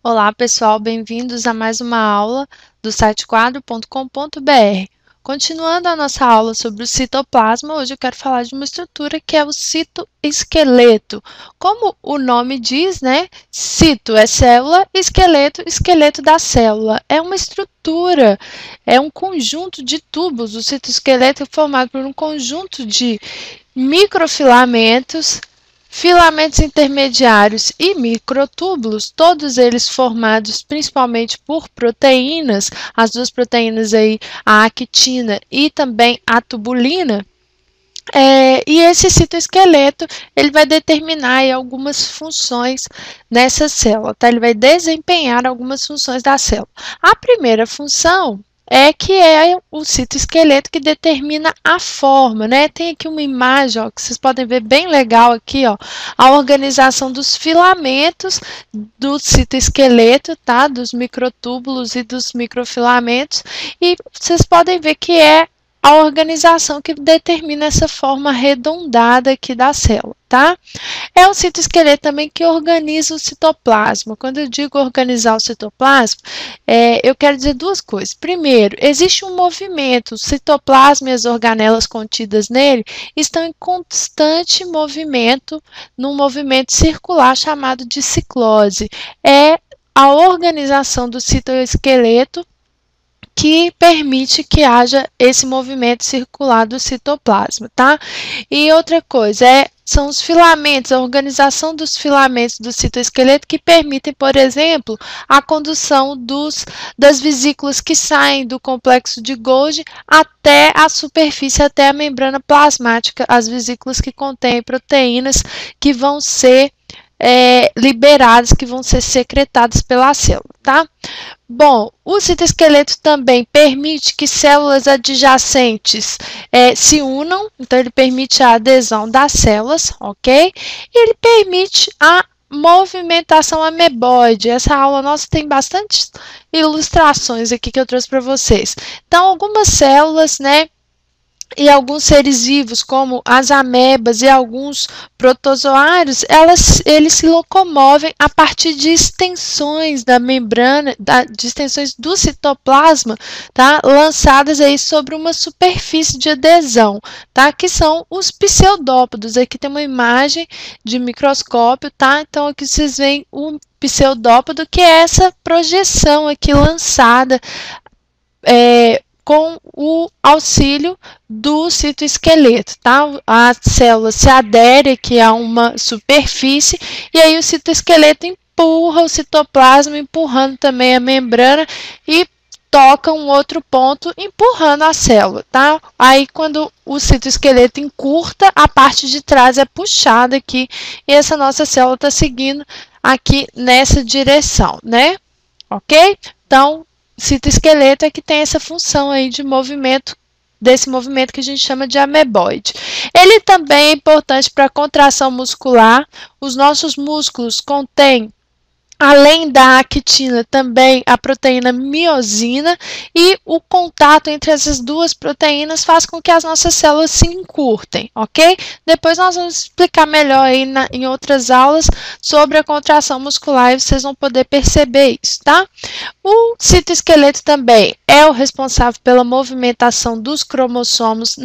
Olá, pessoal, bem-vindos a mais uma aula do site quadro.com.br. Continuando a nossa aula sobre o citoplasma, hoje eu quero falar de uma estrutura que é o citoesqueleto. Como o nome diz, né? Cito é célula, esqueleto, esqueleto da célula. É uma estrutura, é um conjunto de tubos. O citoesqueleto é formado por um conjunto de microfilamentos, filamentos intermediários e microtúbulos, todos eles formados principalmente por proteínas, as duas proteínas aí, a actina e também a tubulina. E esse citoesqueleto ele vai determinar aí algumas funções nessa célula, tá? Ele vai desempenhar algumas funções da célula. A primeira função que é o citoesqueleto que determina a forma, né? Tem aqui uma imagem, ó, que vocês podem ver bem legal aqui, ó, a organização dos filamentos do citoesqueleto, tá? Dos microtúbulos e dos microfilamentos, e vocês podem ver que é a organização que determina essa forma arredondada aqui da célula, tá? É o citoesqueleto também que organiza o citoplasma. Quando eu digo organizar o citoplasma, eu quero dizer duas coisas. Primeiro, existe um movimento, o citoplasma e as organelas contidas nele estão em constante movimento, num movimento circular chamado de ciclose. É a organização do citoesqueleto que permite que haja esse movimento circular do citoplasma, tá? E outra coisa são os filamentos, a organização dos filamentos do citoesqueleto que permitem, por exemplo, a condução das vesículas que saem do complexo de Golgi até a superfície, até a membrana plasmática, as vesículas que contêm proteínas que vão ser liberadas, que vão ser secretadas pela célula, tá? Bom, o citoesqueleto também permite que células adjacentes se unam, então ele permite a adesão das células, ok? E ele permite a movimentação ameboide. Essa aula nossa tem bastante ilustrações aqui que eu trouxe para vocês. Então, algumas células, né? E alguns seres vivos, como as amebas e alguns protozoários, eles se locomovem a partir de extensões da membrana, de extensões do citoplasma, tá? Lançadas aí sobre uma superfície de adesão, tá? Que são os pseudópodos. Aqui tem uma imagem de microscópio, tá? Então aqui vocês veem o pseudópodo, que é essa projeção aqui lançada com o auxílio do citoesqueleto, tá? A célula se adere aqui a uma superfície e aí o citoesqueleto empurra o citoplasma, empurrando também a membrana e toca um outro ponto, empurrando a célula, tá? Aí, quando o citoesqueleto encurta, a parte de trás é puxada aqui e essa nossa célula está seguindo aqui nessa direção, né? Ok? Então, citoesqueleto é que tem essa função aí de movimento, desse movimento que a gente chama de ameboide. Ele também é importante para a contração muscular. Os nossos músculos contêm, além da actina, também a proteína miosina, e o contato entre essas duas proteínas faz com que as nossas células se encurtem, ok? Depois nós vamos explicar melhor aí em outras aulas sobre a contração muscular e vocês vão poder perceber isso, tá? O citoesqueleto também é o responsável pela movimentação dos cromossomos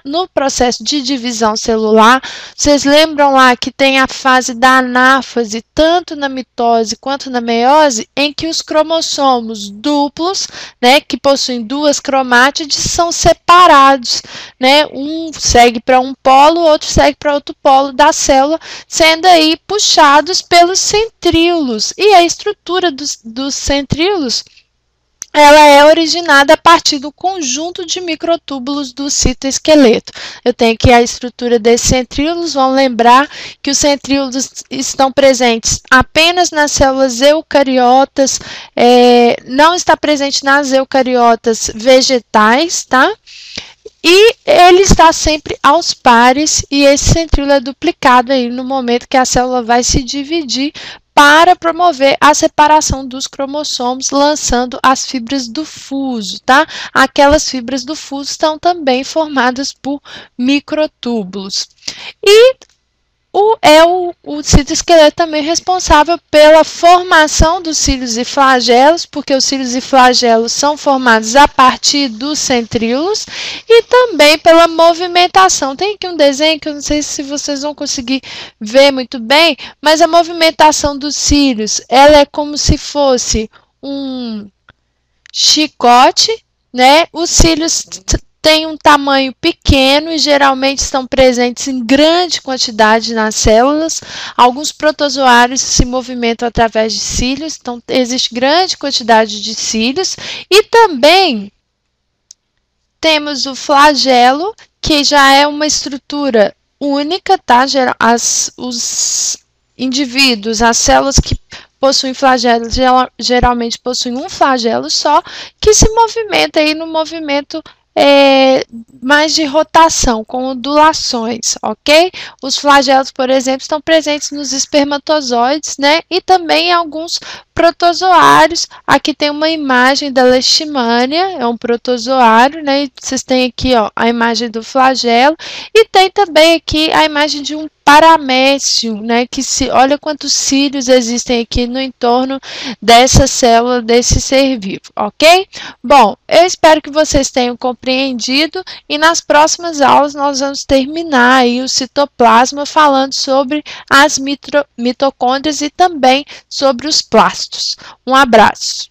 no processo de divisão celular. Vocês lembram lá que tem a fase da anáfase, tanto na mitose quanto na meiose, em que os cromossomos duplos, né, que possuem duas cromátides, são separados, né? Um segue para um polo, o outro segue para outro polo da célula, sendo aí puxados pelos centríolos. E a estrutura dos centríolos, ela é originada a partir do conjunto de microtúbulos do citoesqueleto. Eu tenho aqui a estrutura desses centríolos. Vão lembrar que os centríolos estão presentes apenas nas células eucariotas, não está presente nas eucariotas vegetais, tá? E ele está sempre aos pares, e esse centríolo é duplicado aí no momento que a célula vai se dividir para promover a separação dos cromossomos, lançando as fibras do fuso, tá? Aquelas fibras do fuso estão também formadas por microtúbulos. E o citoesqueleto também responsável pela formação dos cílios e flagelos, porque os cílios e flagelos são formados a partir dos centríolos, e também pela movimentação. Tem aqui um desenho que eu não sei se vocês vão conseguir ver muito bem, mas a movimentação dos cílios, ela é como se fosse um chicote, né? Os cílios têm um tamanho pequeno e geralmente estão presentes em grande quantidade nas células. Alguns protozoários se movimentam através de cílios, então existe grande quantidade de cílios. E também temos o flagelo, que já é uma estrutura única, tá? Os indivíduos, as células que possuem flagelos, geralmente possuem um flagelo só, que se movimenta aí no movimento mais de rotação, com ondulações, ok? Os flagelos, por exemplo, estão presentes nos espermatozoides, né? E também em alguns protozoários. Aqui tem uma imagem da leishmania, é um protozoário, né? E vocês têm aqui, ó, a imagem do flagelo, e tem também aqui a imagem de um paramécium, né? Que olha quantos cílios existem aqui no entorno dessa célula, desse ser vivo, ok? Bom, eu espero que vocês tenham compreendido, e nas próximas aulas nós vamos terminar aí o citoplasma falando sobre as mitocôndrias e também sobre os plastos. Um abraço!